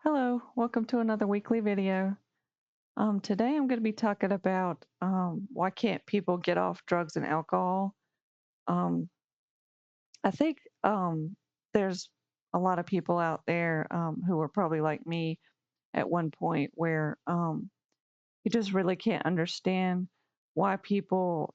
Hello, welcome to another weekly video. Today I'm going to be talking about why can't people get off drugs and alcohol. Um, I think there's a lot of people out there who are probably like me at one point where you just really can't understand why people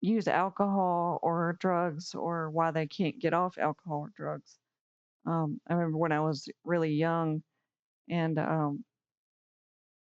use alcohol or drugs or why they can't get off alcohol or drugs. I remember when I was really young and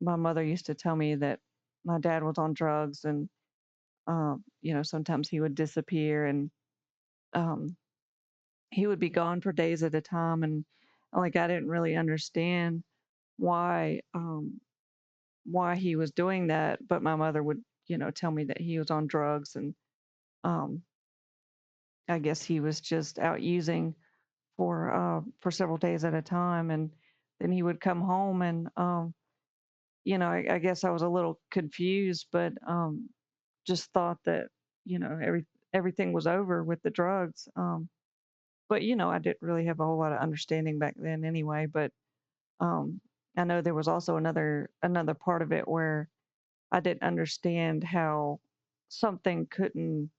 my mother used to tell me that my dad was on drugs and sometimes he would disappear and um he would be gone for days at a time, and like I didn't really understand why why he was doing that, but my mother would tell me that he was on drugs, and um I guess he was just out using for several days at a time, and then he would come home and I guess I was a little confused, but just thought that everything was over with the drugs. But I didn't really have a whole lot of understanding back then anyway. But um, I know there was also another part of it where I didn't understand how something couldn't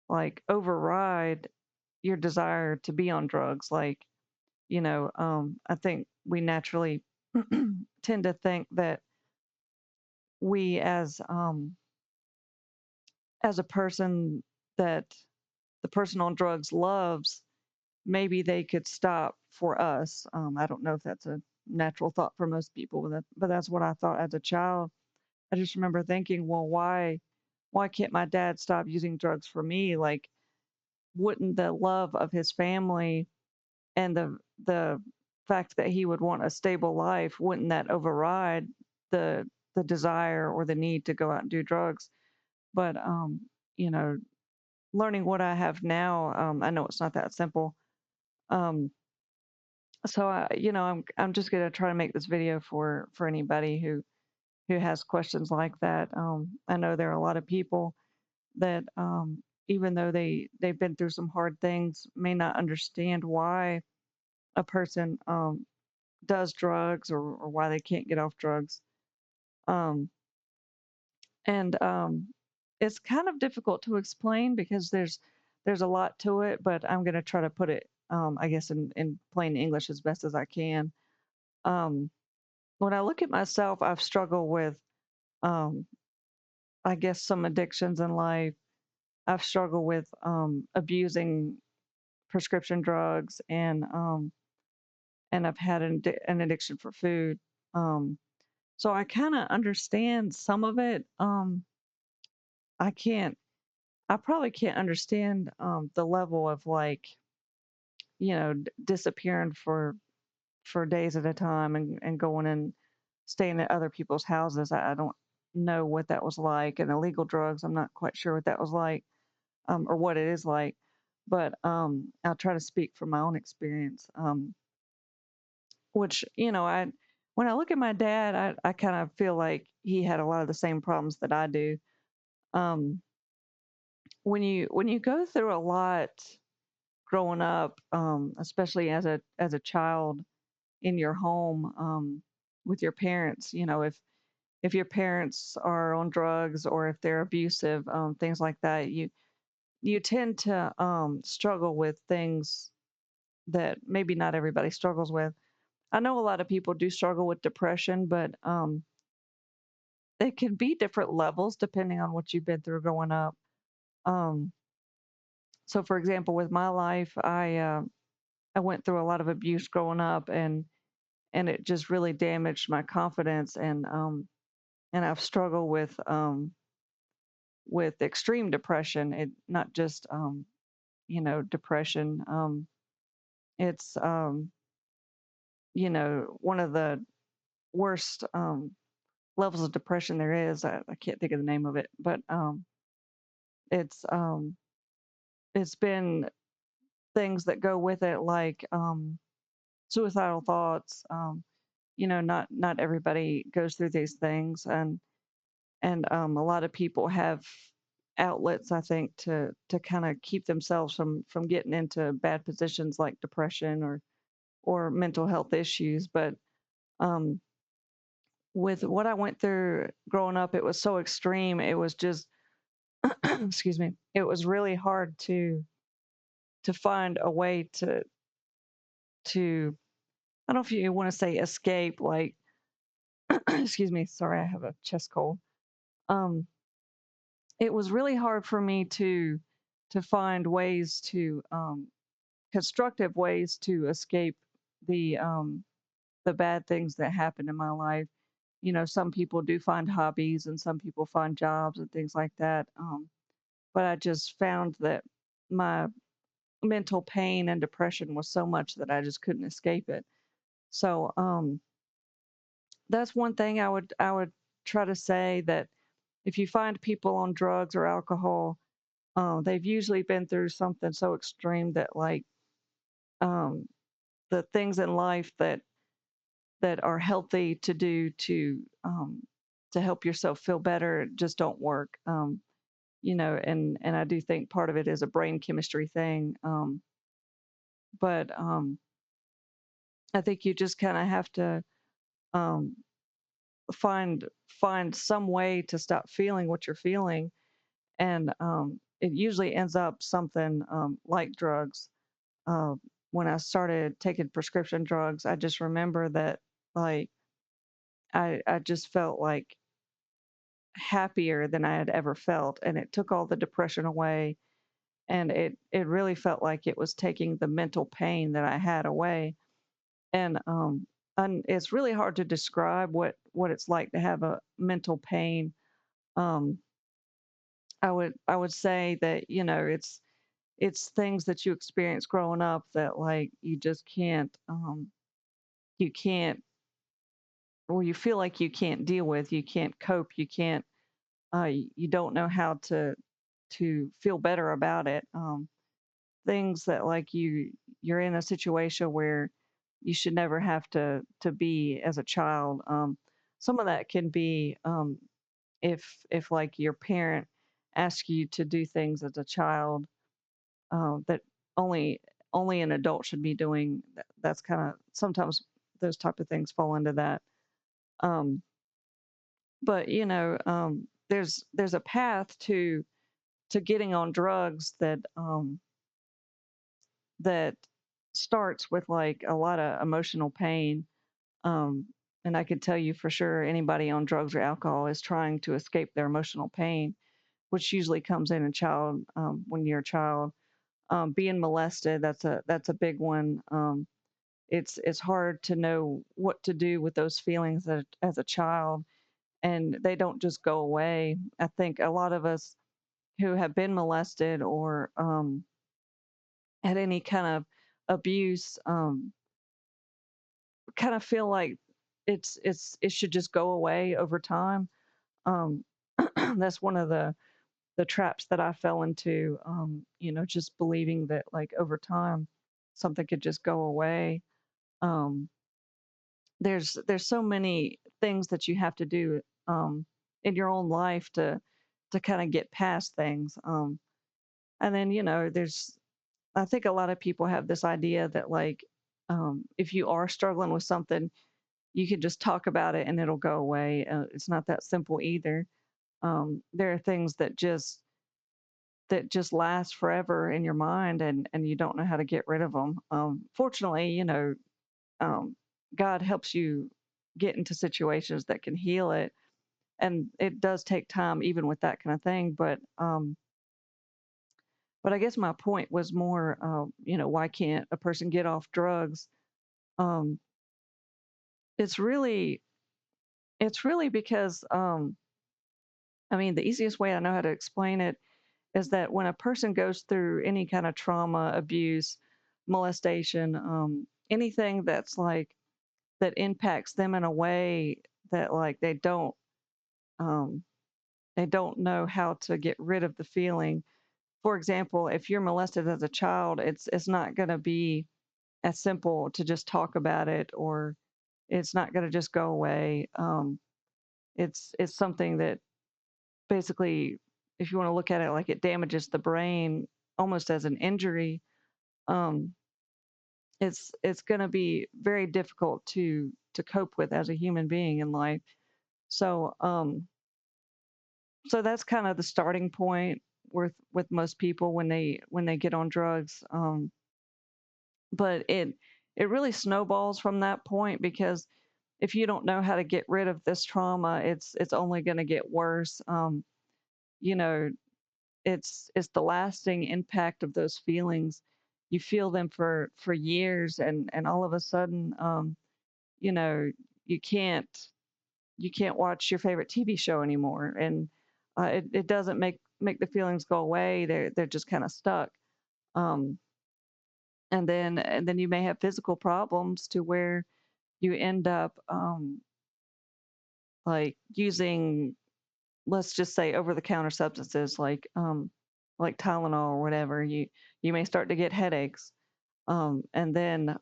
like override your desire to be on drugs. Like I think we naturally tend to think that we as a person that the person on drugs loves, maybe they could stop for us. I don't know if that's a natural thought for most people, but that's what I thought as a child. I just remember thinking, well, why can't my dad stop using drugs for me? Like, wouldn't the love of his family and the fact that he would want a stable life, wouldn't that override the the desire or the need to go out and do drugs? But you know, learning what I have now, I know it's not that simple. Um, so I'm just gonna try to make this video for anybody who has questions like that. I know there are a lot of people that even though they've been through some hard things, may not understand why a person does drugs, or why they can't get off drugs. Um, and it's kind of difficult to explain because there's a lot to it, but I'm gonna try to put it, I guess, in plain English as best as I can. Um, when I look at myself, I've struggled with, um, I guess, some addictions in life. I've struggled with abusing prescription drugs, and I've had an addiction for food. Um, so I kind of understand some of it. I can't. I probably can't understand the level of, like, disappearing for days at a time, and going and staying at other people's houses. I don't know what that was like. And illegal drugs, I'm not quite sure what that was like, or what it is like. But I'll try to speak from my own experience, which, when I look at my dad, I kind of feel like he had a lot of the same problems that I do. Um, when you go through a lot growing up, especially as a child in your home, with your parents, if your parents are on drugs or if they're abusive, things like that, you tend to struggle with things that maybe not everybody struggles with. I know a lot of people do struggle with depression, but it can be different levels depending on what you've been through growing up. Um, so, for example, with my life, I went through a lot of abuse growing up, and it just really damaged my confidence, and I've struggled with extreme depression. It not just depression. It's one of the worst levels of depression there is. I can't think of the name of it, but it's um, it's been things that go with it, like suicidal thoughts. Not everybody goes through these things, and a lot of people have outlets, I think, to kind of keep themselves from getting into bad positions like depression, or mental health issues. But um, with what I went through growing up, it was so extreme. It was just, excuse me, it was really hard to find a way to I don't know if you want to say escape, like, excuse me, sorry, I have a chest cold. Um, it was really hard for me to find ways to constructive ways to escape the um, the bad things that happened in my life. You know, some people do find hobbies and some people find jobs and things like that. But I just found that my mental pain and depression was so much that I just couldn't escape it. So that's one thing I would try to say, that if you find people on drugs or alcohol, they've usually been through something so extreme that, like, um, the things in life that are healthy to do to help yourself feel better just don't work. You know, and I do think part of it is a brain chemistry thing. But I think you just kind of have to um, find some way to stop feeling what you're feeling, and it usually ends up something like drugs. Uh, when I started taking prescription drugs, I just remember that, like, I just felt like happier than I had ever felt, and it took all the depression away, and it really felt like it was taking the mental pain that I had away. And it's really hard to describe what it's like to have a mental pain. Um, I would say that, you know, it's things that you experience growing up that, like, you just can't, or you feel like you can't deal with, you can't cope, you can't you don't know how to feel better about it. Things that, like, you're in a situation where you should never have to be as a child. Some of that can be if like your parent asks you to do things as a child that only only an adult should be doing. That's kind of sometimes those type of things fall into that. Um, but you know, there's a path to getting on drugs that starts with, like, a lot of emotional pain. Um, and I can tell you for sure, anybody on drugs or alcohol is trying to escape their emotional pain, which usually comes in a child when you're a child. Being molested, that's a big one. It's hard to know what to do with those feelings as a child, and they don't just go away. I think a lot of us who have been molested or had any kind of abuse kind of feel like it should just go away over time. Um, that's one of the traps that I fell into. You know, just believing that, like, over time something could just go away. Um, there's so many things that you have to do in your own life to kind of get past things. And then, you know, there's I think a lot of people have this idea that, like, if you are struggling with something, you can just talk about it and it'll go away. It's not that simple either. There are things that just last forever in your mind, and you don't know how to get rid of them. Fortunately, you know, um, God helps you get into situations that can heal it, and it does take time, even with that kind of thing. But I guess my point was more, you know, why can't a person get off drugs? Um, it's really it's really because I mean, the easiest way I know how to explain it is that when a person goes through any kind of trauma, abuse, molestation, anything that's like that impacts them in a way that, like, um, they don't know how to get rid of the feeling. For example, if you're molested as a child, it's not going to be as simple to just talk about it, or it's not going to just go away. It's something that basically, if you want to look at it, like, it damages the brain almost as an injury. Um, it's going to be very difficult to cope with as a human being in life. So so that's kind of the starting point with most people when they get on drugs. But it really snowballs from that point because if you don't know how to get rid of this trauma, it's only going to get worse. You know, it's the lasting impact of those feelings. You feel them for years, and all of a sudden, you know, you can't you can't watch your favorite TV show anymore, and it doesn't make the feelings go away. They're just kind of stuck. Um, and then you may have physical problems to where you end up like using, let's just say, over the counter substances like Tylenol or whatever. You may start to get headaches. And then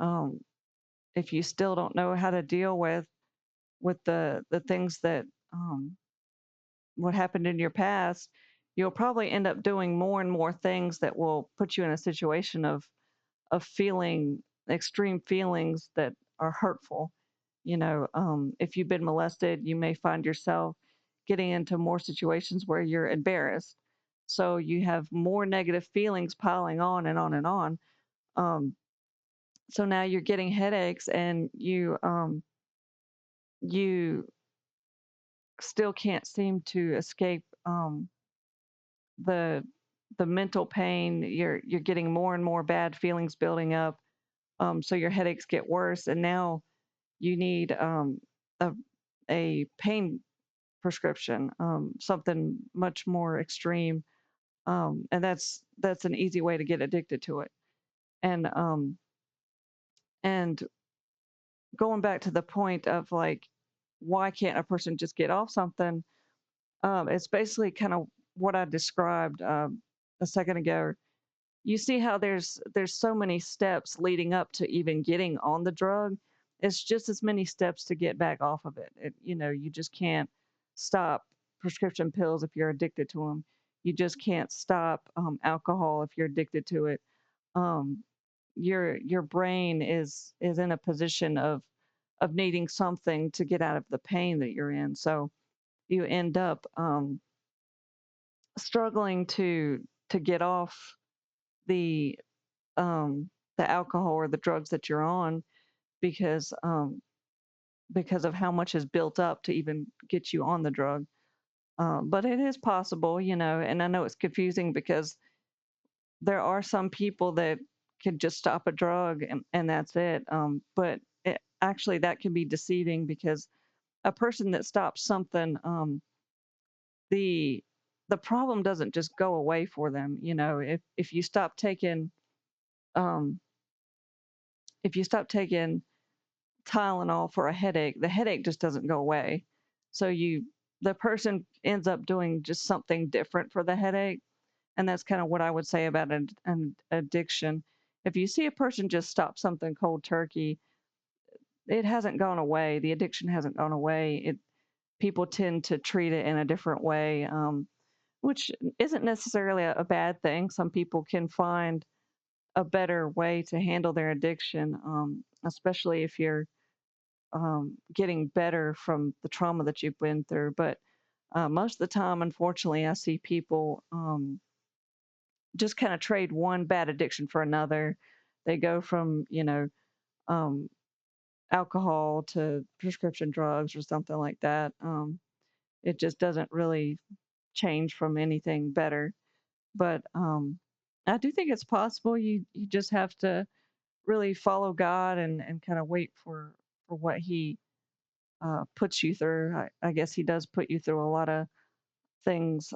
if you still don't know how to deal with the things that what happened in your past, you'll probably end up doing more and more things that will put you in a situation of feeling extreme feelings that are hurtful. If you've been molested, you may find yourself getting into more situations where you're embarrassed. So you have more negative feelings piling on and on and on. Um, so now you're getting headaches, and you still can't seem to escape the the mental pain. You're getting more and more bad feelings building up. So your headaches get worse, and now you need a pain prescription, something much more extreme, and that's an easy way to get addicted to it. And going back to the point of like, why can't a person just get off something? It's basically kind of what I described a second ago. You see how there's so many steps leading up to even getting on the drug. It's just as many steps to get back off of it. You just can't stop prescription pills if you're addicted to them. You just can't stop alcohol if you're addicted to it. Um, your brain is in a position of needing something to get out of the pain that you're in. So you end up struggling to get off the the alcohol or the drugs that you're on because because of how much is built up to even get you on the drug. But it is possible, and I know it's confusing because there are some people that can just stop a drug and that's it. But actually, that can be deceiving because a person that stops something, the the problem doesn't just go away for them. If you stop taking um, if you stop taking Tylenol for a headache, the headache just doesn't go away. So the person ends up doing just something different for the headache. And that's kind of what I would say about an addiction. If you see a person just stop something cold turkey, it hasn't gone away. The addiction hasn't gone away. People tend to treat it in a different way, which isn't necessarily a bad thing. Some people can find a better way to handle their addiction, especially if you're getting better from the trauma that you've been through. But most of the time, unfortunately, I see people just kind of trade one bad addiction for another. They go from, um, alcohol to prescription drugs or something like that. It just doesn't really change from anything better. But I do think it's possible. You just have to really follow God and kind of wait for what He puts you through. I guess He does put you through a lot of things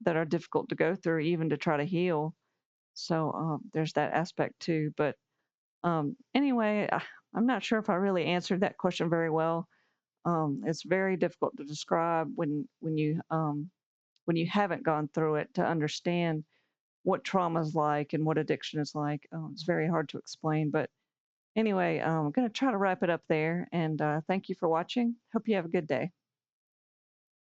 that are difficult to go through, even to try to heal. So there's that aspect too. But anyway, I'm not sure if I really answered that question very well. It's very difficult to describe when you haven't gone through it to understand what trauma is like and what addiction is like. It's very hard to explain. But anyway, I'm going to try to wrap it up there. And thank you for watching. Hope you have a good day.